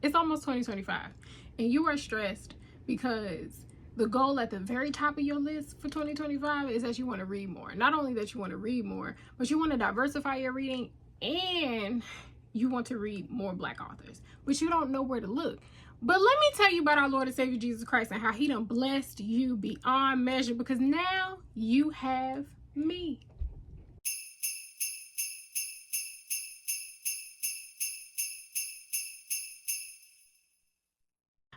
It's almost 2025 and you are stressed because the goal at the very top of your list for 2025 is that you want to read more. Not only that you want to read more, but you want to diversify your reading and you want to read more Black authors, but you don't know where to look. But let me tell you about our Lord and Savior Jesus Christ and how he done blessed you beyond measure, because now you have me.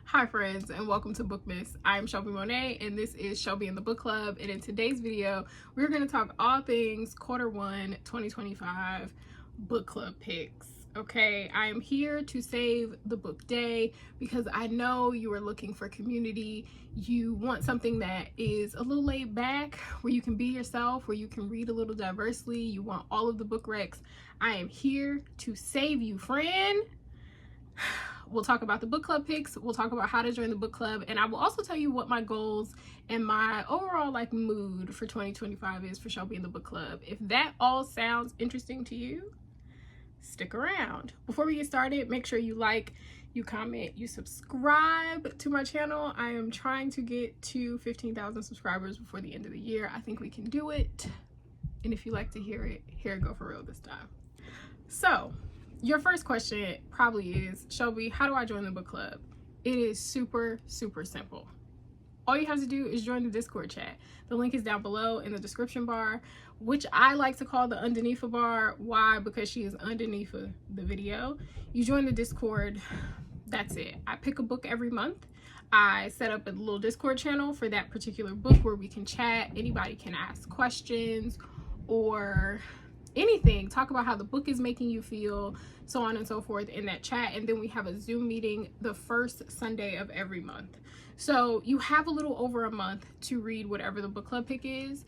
Hi friends, and welcome to Bookmas. I'm Shelbey Monet and this is Shelbey in the Book Club, and in today's video we're going to talk all things Q1 2025 book club picks. Okay, I am here to save the book day because I know you are looking for community. You want something that is a little laid back, where you can be yourself, where you can read a little diversely. You want all of the book recs. I am here to save you, friend. We'll talk about the book club picks, we'll talk about how to join the book club, and I will also tell you what my goals and my overall mood for 2025 is for Shelbey in the book club. If that all sounds interesting to you, stick around. Before we get started, make sure you like, you comment, you subscribe to my channel. I am trying to get to 15,000 subscribers before the end of the year. I think we can do it, and if you like to hear it go for real this time. So your first question probably is, Shelbey, how do I join the book club? It is super simple. All you have to do is join the Discord chat. The link is down below in the description bar, which I like to call the underneath bar. Why? Because she is underneath the video. You join the Discord, that's it. I pick a book every month. I set up a little Discord channel for that particular book where we can chat. Anybody can ask questions or anything, talk about how the book is making you feel, so on and so forth in that chat. And then we have a Zoom meeting the first Sunday of every month. So you have a little over a month to read whatever the book club pick is.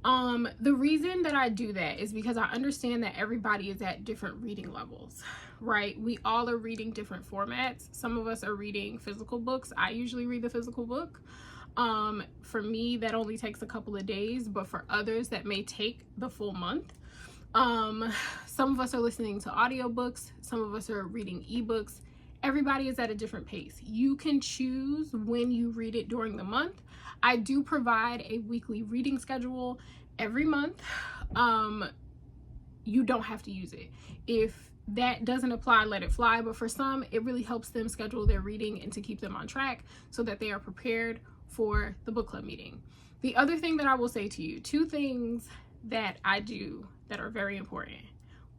The reason that I do that is because I understand that everybody is at different reading levels, right? We all are reading different formats. Some of us are reading physical books. I usually read the physical book. For me, that only takes a couple of days, but for others that may take the full month. Some of us are listening to audiobooks, some of us are reading ebooks. Everybody is at a different pace. You can choose when you read it during the month. I do provide a weekly reading schedule every month. You don't have to use it. If that doesn't apply, let it fly. But for some, it really helps them schedule their reading and to keep them on track so that they are prepared for the book club meeting. The other thing that I will say to you, two things that I do that are very important.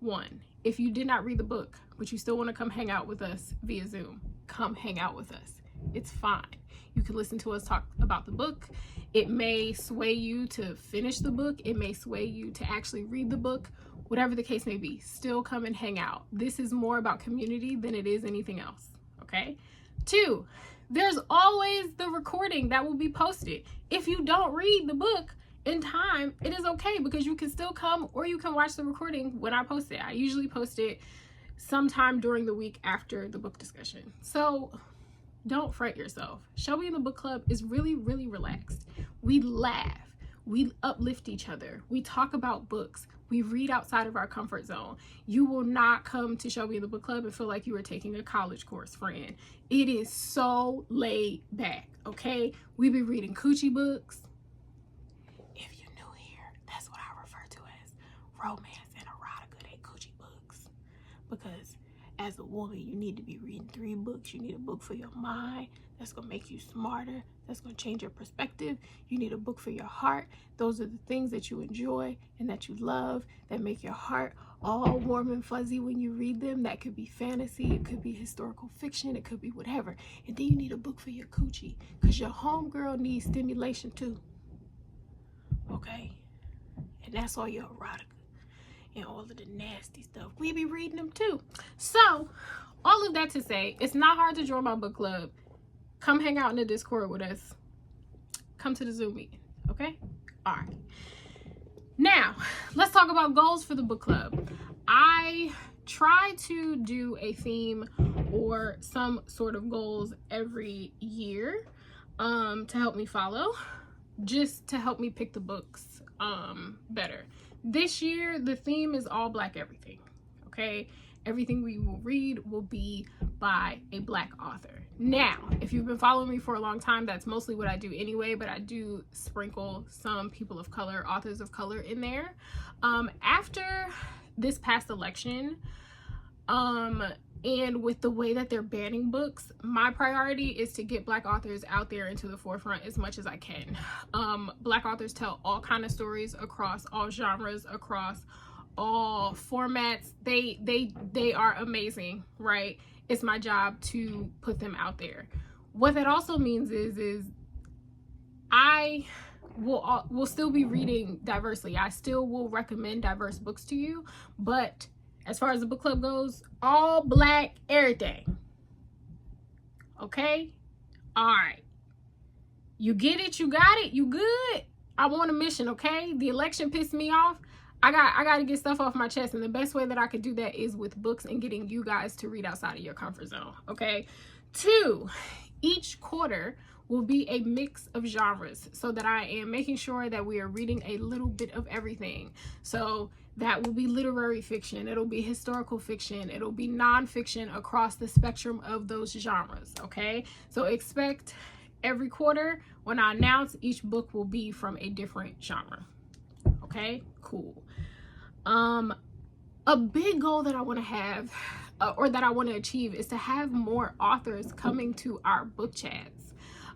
One, if you did not read the book, but you still want to come hang out with us via Zoom, come hang out with us. It's fine. You can listen to us talk about the book. It may sway you to finish the book. It may sway you to actually read the book. Whatever the case may be, still come and hang out. This is more about community than it is anything else, okay? Two, there's always the recording that will be posted. If you don't read the book in time, it is okay, because you can still come or you can watch the recording when I post it. I usually post it sometime during the week after the book discussion. So don't fret yourself. Shelbey in the book club is really relaxed. We laugh, we uplift each other, we talk about books, we read outside of our comfort zone. You will not come to Shelbey in the book club and feel like you are taking a college course, friend. It is so laid back, okay? We be reading coochie books. Romance and erotica, they coochie books. Because as a woman, you need to be reading 3 books. You need a book for your mind that's gonna make you smarter, that's gonna change your perspective. You need a book for your heart. Those are the things that you enjoy and that you love, that make your heart all warm and fuzzy when you read them. That could be fantasy, it could be historical fiction, it could be whatever. And then you need a book for your coochie, because your homegirl needs stimulation too, okay? And that's all your erotica and all of the nasty stuff. We be reading them too. So all of that to say, it's not hard to join my book club. Come hang out in the Discord with us. Come to the Zoom meeting, okay? All right. Now, let's talk about goals for the book club. I try to do a theme or some sort of goals every year to help me follow, just to help me pick the books better. This year, the theme is all Black everything, okay? everything we will read will be by a Black author. Now, if you've been following me for a long time, that's mostly what I do anyway, but I do sprinkle some people of color, authors of color in there. After this past election, and with the way that they're banning books, my priority is to get Black authors out there into the forefront as much as I can. Black authors tell all kind of stories across all genres, across all formats. They are amazing, right? It's my job to put them out there. What that also means is I will still be reading diversely. I still will recommend diverse books to you, but as far as the book club goes, all Black everything. Okay? All right. You get it, you got it, you good. I'm on a mission, okay? The election pissed me off. I got to get stuff off my chest, and the best way that I could do that is with books and getting you guys to read outside of your comfort zone, okay? 2, each quarter will be a mix of genres so that I am making sure that we are reading a little bit of everything. So that will be literary fiction, it'll be historical fiction, it'll be nonfiction across the spectrum of those genres, okay? So expect every quarter, when I announce, each book will be from a different genre. Okay, cool. A big goal that I want to have or that I want to achieve is to have more authors coming to our book chats,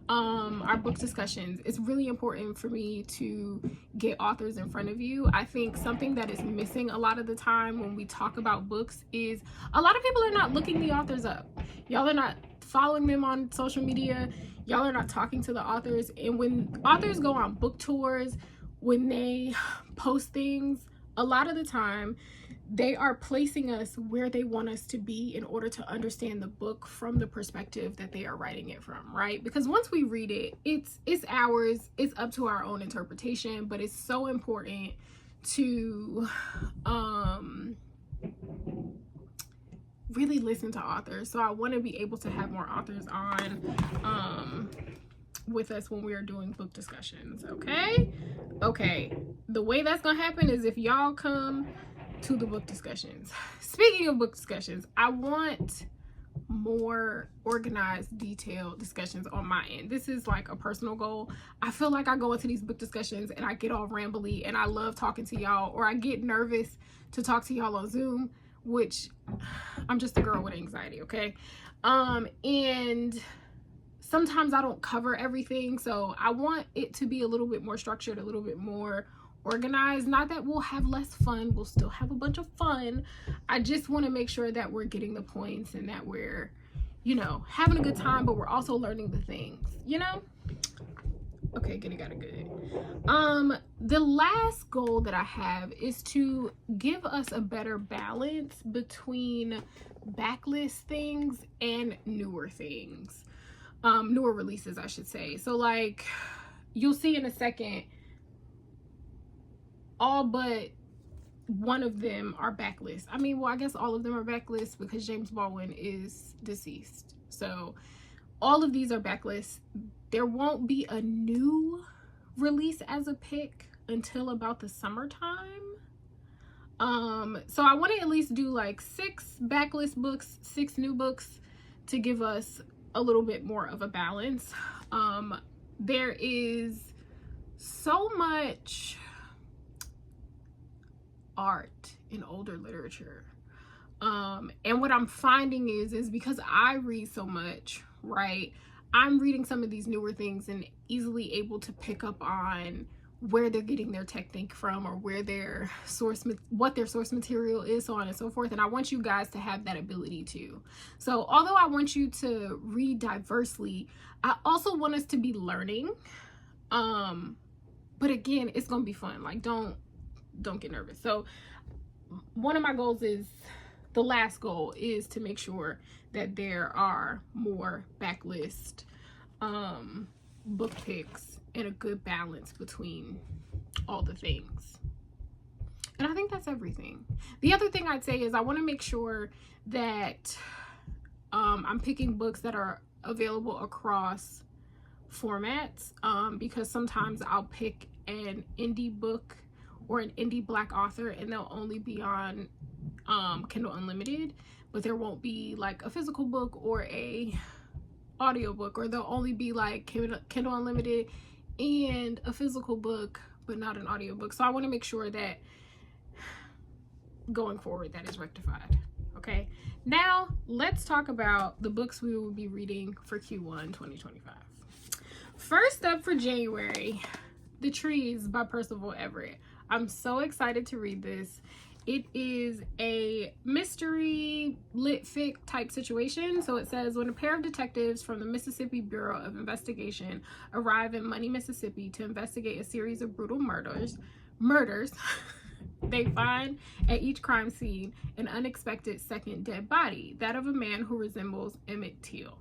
our book discussions. It's really important for me to get authors in front of you. I think something that is missing a lot of the time when we talk about books is a lot of people are not looking the authors up. Y'all are not following them on social media. Y'all are not talking to the authors. And when authors go on book tours, when they post things, a lot of the time they are placing us where they want us to be in order to understand the book from the perspective that they are writing it from, right? Because once we read it, it's ours, it's up to our own interpretation, but it's so important to really listen to authors. So I want to be able to have more authors on with us when we are doing book discussions. Okay, the way that's gonna happen is if y'all come to the book discussions. Speaking of book discussions, I want more organized, detailed discussions on my end. This is like a personal goal. I feel like I go into these book discussions and I get all rambly and I love talking to y'all, or I get nervous to talk to y'all on Zoom, which I'm just a girl with anxiety, okay? And sometimes I don't cover everything, so I want it to be a little bit more structured, a little bit more organized. Not that we'll have less fun, we'll still have a bunch of fun. I just want to make sure that we're getting the points and that we're, you know, having a good time, but we're also learning the things, you know? Okay, good. The last goal that I have is to give us a better balance between backlist things and newer things. Newer releases, I should say. So like you'll see in a second, all but one of them are backlist. I mean, well, I guess all of them are backlist because James Baldwin is deceased. So all of these are backlist. There won't be a new release as a pick until about the summertime. So I want to at least do like 6 backlist books, 6 new books to give us a little bit more of a balance. There is so much art in older literature, and what I'm finding is because I read so much, right, I'm reading some of these newer things and easily able to pick up on where they're getting their technique from, or where their what their source material is, so on and so forth. And I want you guys to have that ability too. So although I want you to read diversely, I also want us to be learning. But again, it's gonna be fun. Like don't get nervous. So one of my goals is, the last goal is to make sure that there are more backlist book picks and a good balance between all the things. And I think that's everything. The other thing I'd say is I want to make sure that I'm picking books that are available across formats, because sometimes I'll pick an indie book or an indie Black author and they'll only be on Kindle Unlimited, but there won't be like a physical book or a audiobook, or there'll only be like Kindle Unlimited and a physical book but not an audiobook. So I want to make sure that going forward that is rectified. Okay, now let's talk about the books we will be reading for Q1 2025. First up for January, The Trees by Percival Everett. I'm so excited to read this. It is a mystery lit fic type situation. So it says, when a pair of detectives from the Mississippi Bureau of Investigation arrive in Money, Mississippi to investigate a series of brutal murders, they find at each crime scene an unexpected second dead body, that of a man who resembles Emmett Till.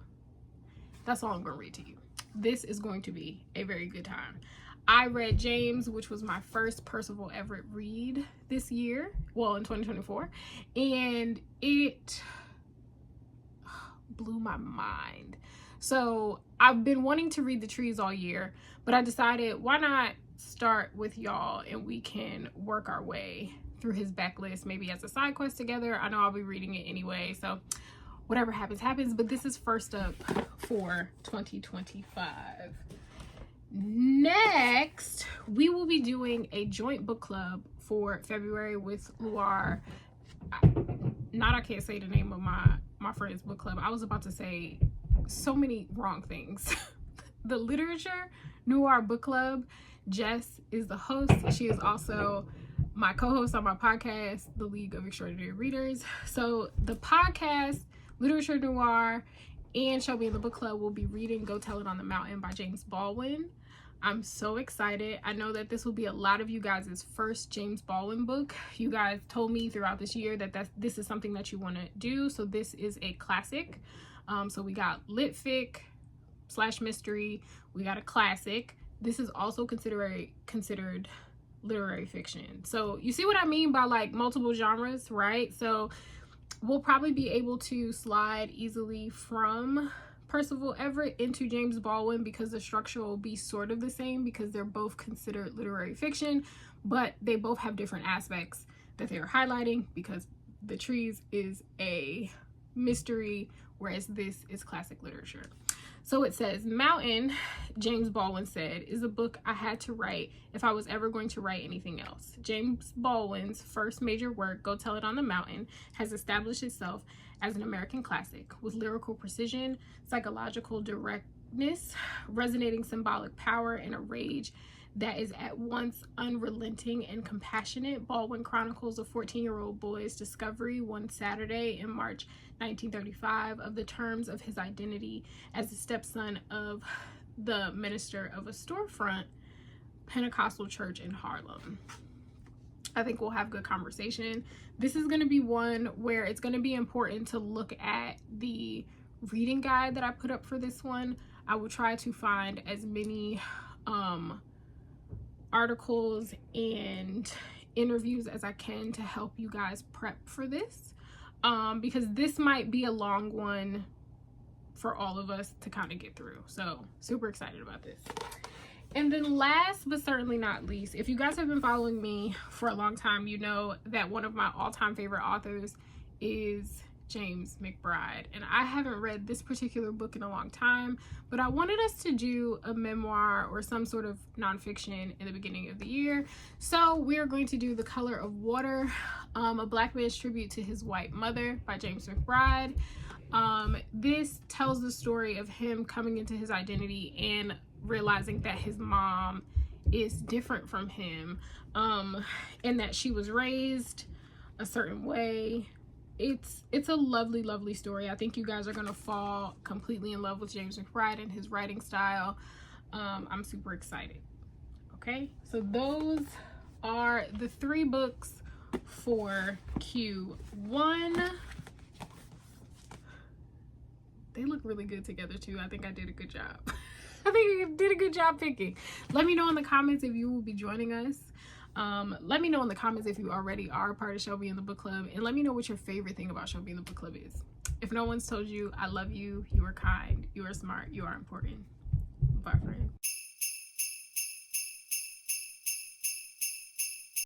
That's all I'm going to read to you. This is going to be a very good time. I read James, which was my first Percival Everett read this year, well, in 2024, and it blew my mind. So I've been wanting to read The Trees all year, but I decided, why not start with y'all and we can work our way through his backlist, maybe as a side quest together. I know I'll be reading it anyway, so whatever happens, happens, but this is first up for 2025. Next, we will be doing a joint book club for February with Luar. I can't say the name of my friend's book club. I was about to say so many wrong things. The Literature Noir Book Club. Jess is the host. She is also my co-host on my podcast, The League of Extraordinary Readers. So the podcast, Literature Noir, and Shelbey in the Book Club will be reading Go Tell It on the Mountain by James Baldwin. I'm so excited. I know that this will be a lot of you guys' first James Baldwin book. You guys told me throughout this year that this is something that you want to do. So this is a classic. So we got lit fic / mystery. We got a classic. This is also considered literary fiction. So you see what I mean by like multiple genres, right? So we'll probably be able to slide easily from Percival Everett into James Baldwin because the structure will be sort of the same, because they're both considered literary fiction, but they both have different aspects that they are highlighting, because The Trees is a mystery, whereas this is classic literature. So it says, Mountain, James Baldwin said, is a book I had to write if I was ever going to write anything else. James Baldwin's first major work, Go Tell It on the Mountain, has established itself as an American classic with lyrical precision, psychological directness, resonating symbolic power, and a rage that is at once unrelenting and compassionate. Baldwin chronicles a 14-year-old boy's discovery one Saturday in March 1935 of the terms of his identity as the stepson of the minister of a storefront Pentecostal church in Harlem. I think we'll have good conversation. This is going to be one where it's going to be important to look at the reading guide that I put up for this one. I will try to find as many articles and interviews as I can to help you guys prep for this, because this might be a long one for all of us to kind of get through. So super excited about this. And then last but certainly not least, if you guys have been following me for a long time, you know that one of my all-time favorite authors is James McBride, and I haven't read this particular book in a long time, but I wanted us to do a memoir or some sort of nonfiction in the beginning of the year. So we're going to do The Color of Water, a Black man's tribute to his white mother by James McBride. This tells the story of him coming into his identity and realizing that his mom is different from him, and that she was raised a certain way. It's a lovely story. I think you guys are gonna fall completely in love with James McBride and his writing style. I'm super excited. Okay, so those are the 3 books for Q1. They look really good together too. I think I did a good job. I think I did a good job picking. Let me know in the comments if you will be joining us. Let me know in the comments if you already are a part of Shelbey in the Book Club, and let me know what your favorite thing about Shelbey in the Book Club is. If no one's told you, I love you, you are kind, you are smart, you are important. Bye, friend.